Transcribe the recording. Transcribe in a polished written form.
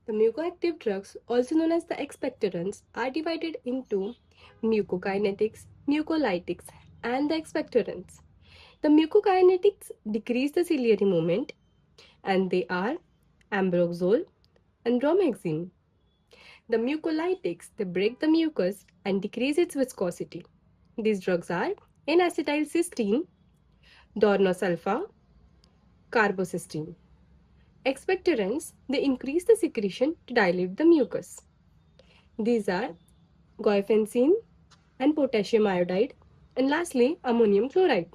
The mucoactive drugs, also known as the expectorants, are divided into mucokinetics, mucolytics, and the expectorants. The mucokinetics decrease the ciliary movement, and they are ambroxol and bromhexine. The mucolytics, they break the mucus and decrease its viscosity. These drugs are N-acetylcysteine, dornosulfa, carbocysteine. Expectorants, they increase the secretion to dilute the mucus. These are guaifenesin and potassium iodide, and lastly, ammonium chloride.